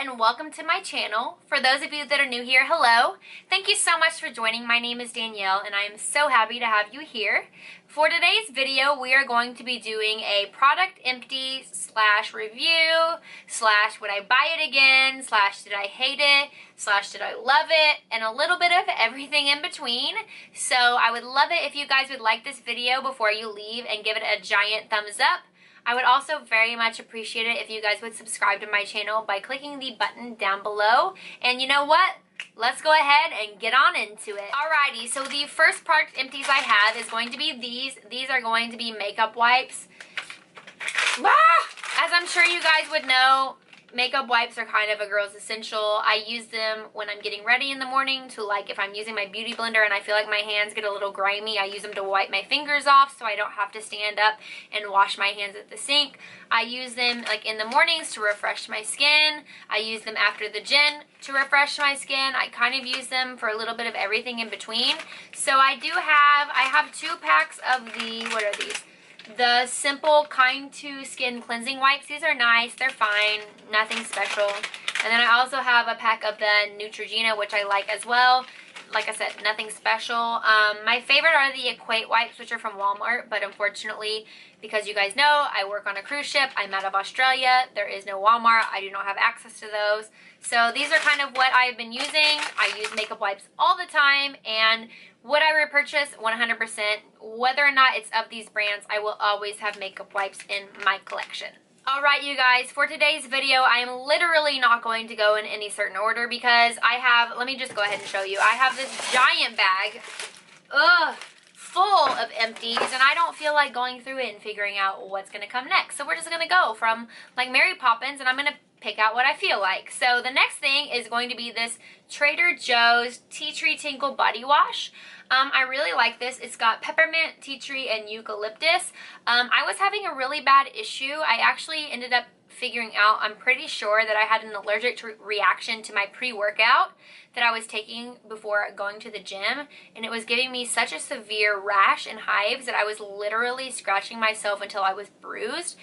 and welcome to my channel. For those of you that are new here, hello. Thank you so much for joining. My name is Danielle and I am so happy to have you here. For today's video, we are going to be doing a product empty / review / would I buy it again / did I hate it / did I love it, and a little bit of everything in between. So I would love it if you guys would like this video before you leave and give it a giant thumbs up. I would also very much appreciate it if you guys would subscribe to my channel by clicking the button down below. And you know what? Let's go ahead and get on into it. Alrighty, so the first product empties I have is going to be these. These are going to be makeup wipes. As I'm sure you guys would know, makeup wipes are kind of a girl's essential. I use them when I'm getting ready in the morning to, like, if I'm using my beauty blender and I feel like my hands get a little grimy, I use them to wipe my fingers off so I don't have to stand up and wash my hands at the sink. I use them like in the mornings to refresh my skin. I use them after the gym to refresh my skin. I kind of use them for a little bit of everything in between. So I have 2 packs of the, what are these? The Simple Kind to Skin Cleansing Wipes. These are nice. They're fine. Nothing special. And then I also have a pack of the Neutrogena, which I like as well. Like I said, nothing special. My favorite are the Equate wipes, which are from Walmart. But unfortunately, because you guys know, I work on a cruise ship. I'm out of Australia. There is no Walmart. I do not have access to those. So these are kind of what I've been using. I use makeup wipes all the time. And would I repurchase? 100%. Whether or not it's of these brands, I will always have makeup wipes in my collection. Alright, you guys, for today's video, I am literally not going to go in any certain order because I have, let me just go ahead and show you. I have this giant bag, full of empties, and I don't feel like going through it and figuring out what's going to come next. So we're just going to go from, like, Mary Poppins, and I'm going to pick out what I feel like. So the next thing is going to be this Trader Joe's Tea Tree Tinkle Body Wash. I really like this. It's got peppermint, tea tree, and eucalyptus. I was having a really bad issue. I actually ended up figuring out, I'm pretty sure that I had an allergic reaction to my pre-workout that I was taking before going to the gym, and it was giving me such a severe rash and hives that I was literally scratching myself until I was bruised,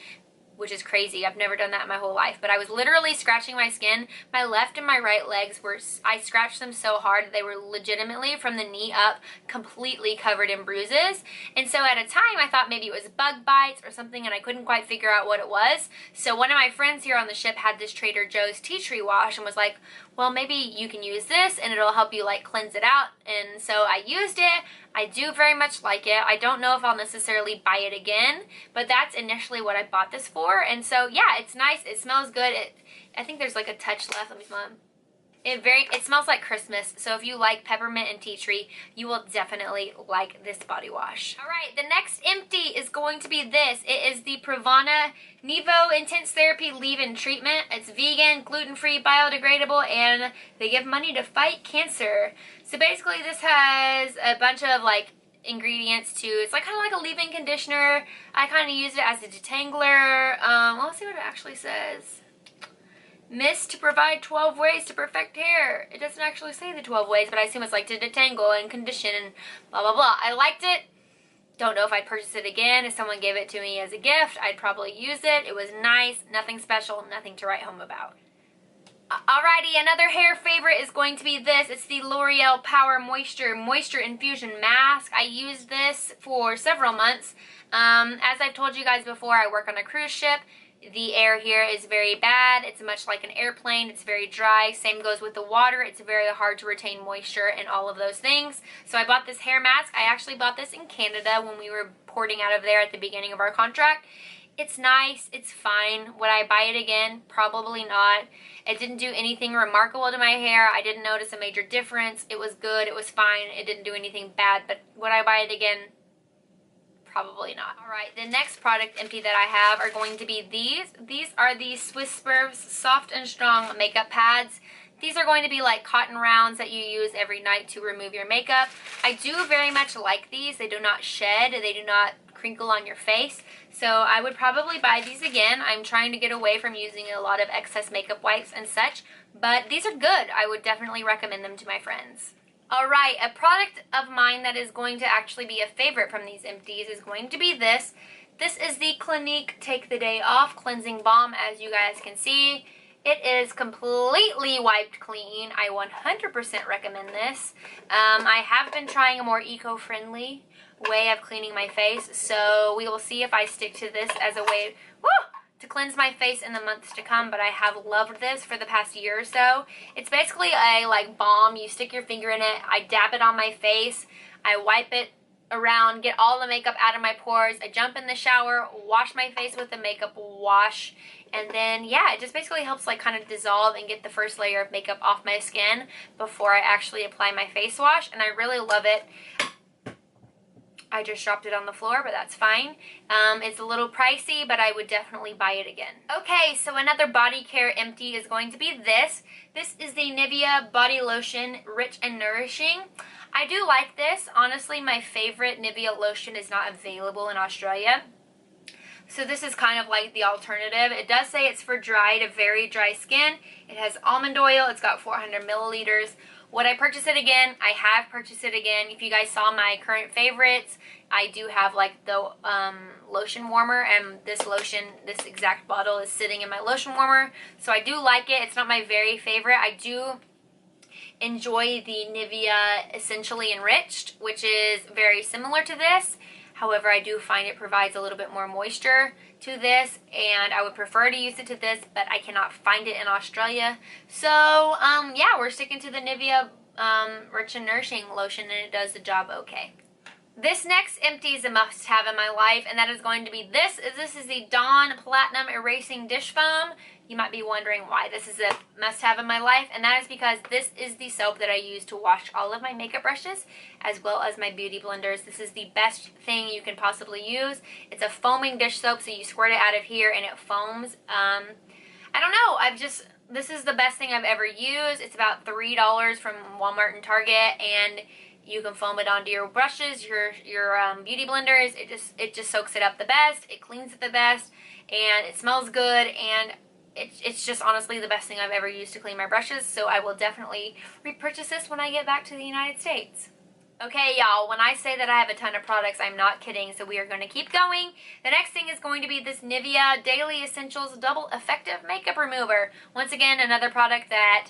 which is crazy. I've never done that in my whole life, but I was literally scratching my skin. My left and my right legs were, I scratched them so hard that they were legitimately from the knee up completely covered in bruises. And so at a time I thought maybe it was bug bites or something, and I couldn't quite figure out what it was. So one of my friends here on the ship had this Trader Joe's tea tree wash and was like, well, maybe you can use this and it'll help you, like, cleanse it out. And so I used it. I do very much like it. I don't know if I'll necessarily buy it again, but that's initially what I bought this for. And so yeah, it's nice. It smells good. I think there's like a touch left. Let me smell it. It smells like Christmas. So if you like peppermint and tea tree, you will definitely like this body wash. All right, the next empty is going to be this. It is the Pravana Nevo Intense Therapy Leave-In Treatment. It's vegan, gluten-free, biodegradable, and they give money to fight cancer. So basically this has a bunch of, like, ingredients too. It's like kind of like a leave-in conditioner. I kind of use it as a detangler. Let's see what it actually says. Mist to provide 12 ways to perfect hair. It doesn't actually say the 12 ways, but I assume it's like to detangle and condition and blah, blah, blah. I liked it. Don't know if I'd purchase it again. If someone gave it to me as a gift, I'd probably use it. It was nice. Nothing special. Nothing to write home about. Alrighty, another hair favorite is going to be this. It's the L'Oreal Power Moisture Infusion Mask. I used this for several months. As I've told you guys before, I work on a cruise ship. The air here is very bad. It's much like an airplane. It's very dry. Same goes with the water. It's very hard to retain moisture and all of those things. So I bought this hair mask. I actually bought this in Canada when we were porting out of there at the beginning of our contract. It's nice. It's fine. Would I buy it again? Probably not. It didn't do anything remarkable to my hair. I didn't notice a major difference. It was good. It was fine. It didn't do anything bad. But would I buy it again? Probably not. Alright, the next product empty that I have are going to be these. These are the Swiss Spurs Soft and Strong Makeup Pads. These are going to be like cotton rounds that you use every night to remove your makeup. I do very much like these. They do not shed. They do not crinkle on your face. So I would probably buy these again. I'm trying to get away from using a lot of excess makeup wipes and such. But these are good. I would definitely recommend them to my friends. Alright, a product of mine that is going to actually be a favorite from these empties is going to be this. This is the Clinique Take the Day Off Cleansing Balm, as you guys can see. It is completely wiped clean. I 100% recommend this. I have been trying a more eco-friendly way of cleaning my face, so we will see if I stick to this as a way to cleanse my face in the months to come, but I have loved this for the past year or so. It's basically a like balm. You stick your finger in it, I dab it on my face, I wipe it around, get all the makeup out of my pores, I jump in the shower, wash my face with a makeup wash, and then yeah, it just basically helps like kind of dissolve and get the first layer of makeup off my skin before I actually apply my face wash, and I really love it. I just dropped it on the floor, but that's fine. It's a little pricey, but I would definitely buy it again. Okay, so another body care empty is going to be this. This is the Nivea Body Lotion Rich and Nourishing. I do like this. Honestly, my favorite Nivea lotion is not available in Australia. So this is kind of like the alternative. It does say it's for dry to very dry skin. It has almond oil. It's got 400 milliliters. Would I purchase it again? I have purchased it again. If you guys saw my current favorites, I do have like the lotion warmer, and this lotion, this exact bottle is sitting in my lotion warmer. So I do like it. It's not my very favorite. I do enjoy the Nivea Essentially Enriched, which is very similar to this. However, I do find it provides a little bit more moisture to this, and I would prefer to use it to this, but I cannot find it in Australia. So, yeah, we're sticking to the Nivea Rich and Nourishing lotion, and it does the job okay. This next empty is a must-have in my life, and that is going to be this. This is the Dawn Platinum Erasing Dish Foam. You might be wondering why this is a must-have in my life, and that is because this is the soap that I use to wash all of my makeup brushes as well as my beauty blenders. This is the best thing you can possibly use. It's a foaming dish soap, so you squirt it out of here and it foams. I don't know, this is the best thing I've ever used. It's about $3 from Walmart and Target, and you can foam it onto your brushes, your beauty blenders. It just soaks it up the best, it cleans it the best, and it smells good, and it's just honestly the best thing I've ever used to clean my brushes, so I will definitely repurchase this when I get back to the United States. Okay, y'all, when I say that I have a ton of products, I'm not kidding, so we are going to keep going. The next thing is going to be this Nivea Daily Essentials Double Effective Makeup Remover. Once again, another product that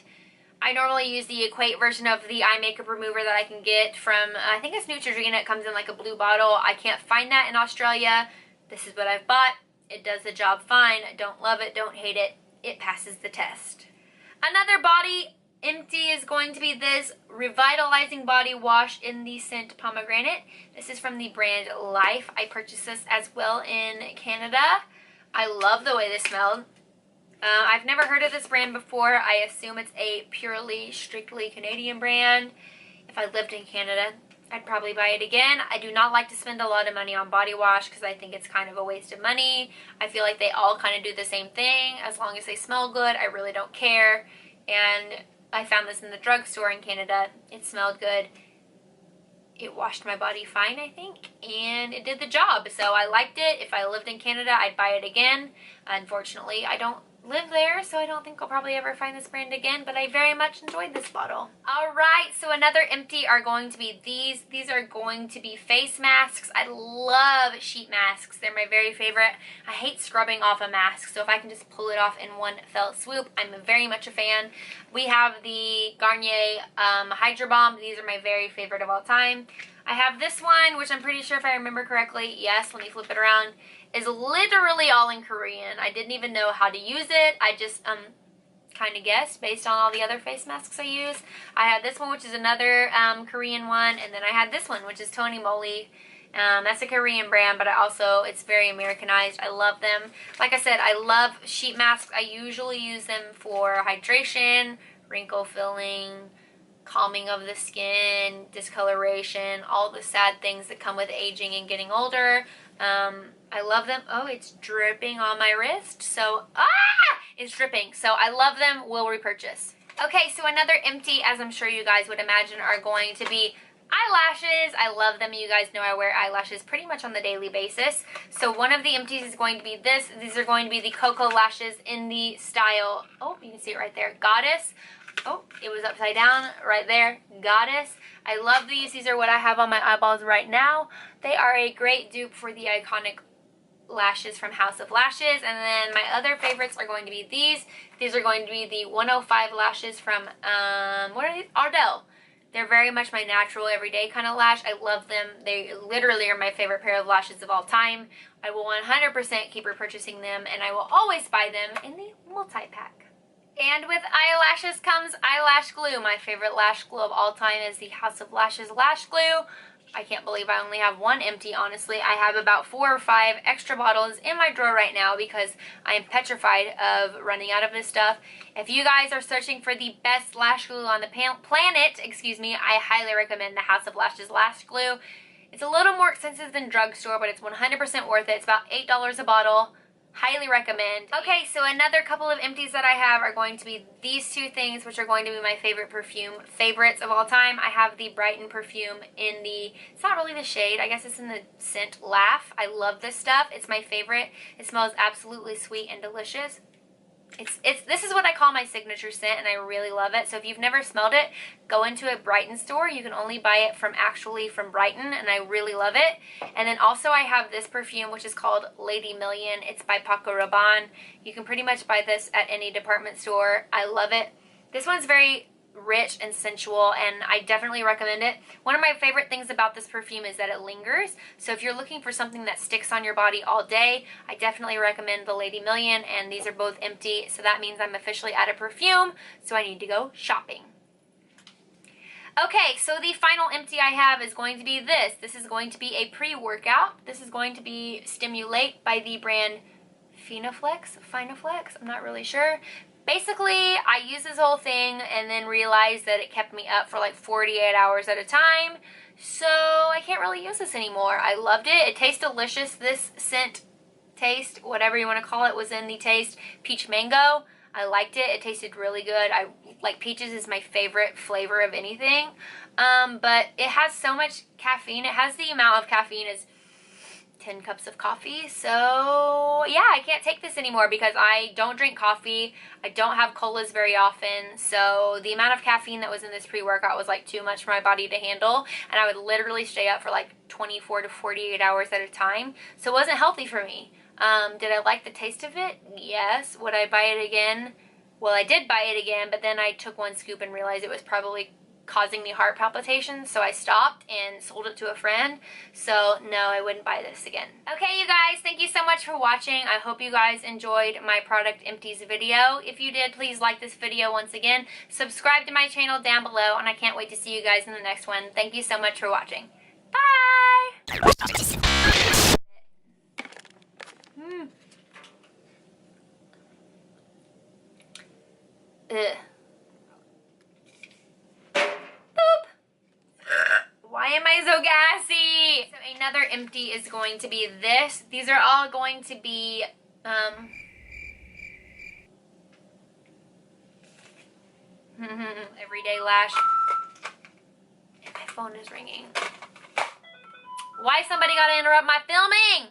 I normally use the Equate version of the eye makeup remover that I can get from, I think it's Neutrogena. It comes in like a blue bottle. I can't find that in Australia. This is what I've bought. It does the job fine. I don't love it, don't hate it. It passes the test. Another body empty is going to be this Revitalizing Body Wash in the scent Pomegranate. This is from the brand Life. I purchased this as well in Canada. I love the way this smelled. I've never heard of this brand before. I assume it's a purely, strictly Canadian brand. If I lived in Canada, I'd probably buy it again. I do not like to spend a lot of money on body wash because I think it's kind of a waste of money. I feel like they all kind of do the same thing. As long as they smell good, I really don't care. And I found this in the drugstore in Canada. It smelled good. It washed my body fine, I think, and it did the job. So I liked it. If I lived in Canada, I'd buy it again. Unfortunately, I don't live there, so I don't think I'll probably ever find this brand again, but I very much enjoyed this bottle. Alright, so another empty are going to be these. These are going to be face masks. I love sheet masks. They're my very favorite. I hate scrubbing off a mask, so if I can just pull it off in one fell swoop, I'm very much a fan. We have the Garnier Hydro Bomb. These are my very favorite of all time. I have this one, which I'm pretty sure if I remember correctly, yes, let me flip it around, is literally all in Korean. I didn't even know how to use it. I just kind of guessed based on all the other face masks I use. I had this one, which is another Korean one, and then I had this one, which is Tony Moly. That's a Korean brand, but it's very Americanized. I love them. Like I said, I love sheet masks. I usually use them for hydration, wrinkle filling, calming of the skin, discoloration, all the sad things that come with aging and getting older. I love them. Oh, it's dripping on my wrist. So, it's dripping. So I love them. Will repurchase. Okay, so another empty, as I'm sure you guys would imagine, are going to be eyelashes. I love them. You guys know I wear eyelashes pretty much on the daily basis. So one of the empties is going to be this. These are going to be the Cocoa Lashes in the style, oh, you can see it right there, Goddess. Oh, it was upside down right there, Goddess. I love these. These are what I have on my eyeballs right now. They are a great dupe for the iconic lashes from House of Lashes. And then my other favorites are going to be these. These are going to be the 105 lashes from, what are these? Ardell. They're very much my natural, everyday kind of lash. I love them. They literally are my favorite pair of lashes of all time. I will 100% keep repurchasing them, and I will always buy them in the multi-pack. And with eyelashes comes eyelash glue. My favorite lash glue of all time is the House of Lashes lash glue. I can't believe I only have one empty, honestly. I have about 4 or 5 extra bottles in my drawer right now because I am petrified of running out of this stuff. If you guys are searching for the best lash glue on the planet, I highly recommend the House of Lashes lash glue. It's a little more expensive than drugstore, but it's 100% worth it. It's about $8 a bottle. Highly recommend. Okay, so another couple of empties that I have are going to be these two things, which are going to be my favorite perfume favorites of all time. I have the Brighton perfume in the, it's not really the shade, I guess it's in the scent Laugh. I love this stuff. It's my favorite. It smells absolutely sweet and delicious. This is what I call my signature scent, and I really love it. So if you've never smelled it, go into a Brighton store. You can only buy it from Brighton, and I really love it. And then also I have this perfume, which is called Lady Million. It's by Paco Rabanne. You can pretty much buy this at any department store. I love it. This one's very rich and sensual, and I definitely recommend it. One of my favorite things about this perfume is that it lingers. So if you're looking for something that sticks on your body all day, I definitely recommend the Lady Million, and these are both empty, so that means I'm officially out of perfume, so I need to go shopping. Okay, so the final empty I have is going to be this. This is going to be a pre-workout. This is going to be Stimulate by the brand Finaflex, I'm not really sure. Basically, I used this whole thing and then realized that it kept me up for like 48 hours at a time. So I can't really use this anymore. I loved it. It tastes delicious. This scent taste, whatever you want to call it, was in the taste Peach Mango. I liked it. It tasted really good. Peaches is my favorite flavor of anything. But it has so much caffeine. It has the amount of caffeine as 10 cups of coffee. So yeah, I can't take this anymore because I don't drink coffee. I don't have colas very often. So the amount of caffeine that was in this pre-workout was like too much for my body to handle. And I would literally stay up for like 24 to 48 hours at a time. So it wasn't healthy for me. Did I like the taste of it? Yes. Would I buy it again? Well, I did buy it again, but then I took one scoop and realized it was probably causing me heart palpitations, so I stopped and sold it to a friend. So no, I wouldn't buy this again. Okay, you guys, thank you so much for watching. I hope you guys enjoyed my product empties video. If you did, please like this video once again. Subscribe to my channel down below, and I can't wait to see you guys in the next one. Thank you so much for watching. Bye! Ugh. Why am I so gassy? So another empty is going to be this. These are all going to be, everyday lash. And my phone is ringing. Why somebody gotta interrupt my filming?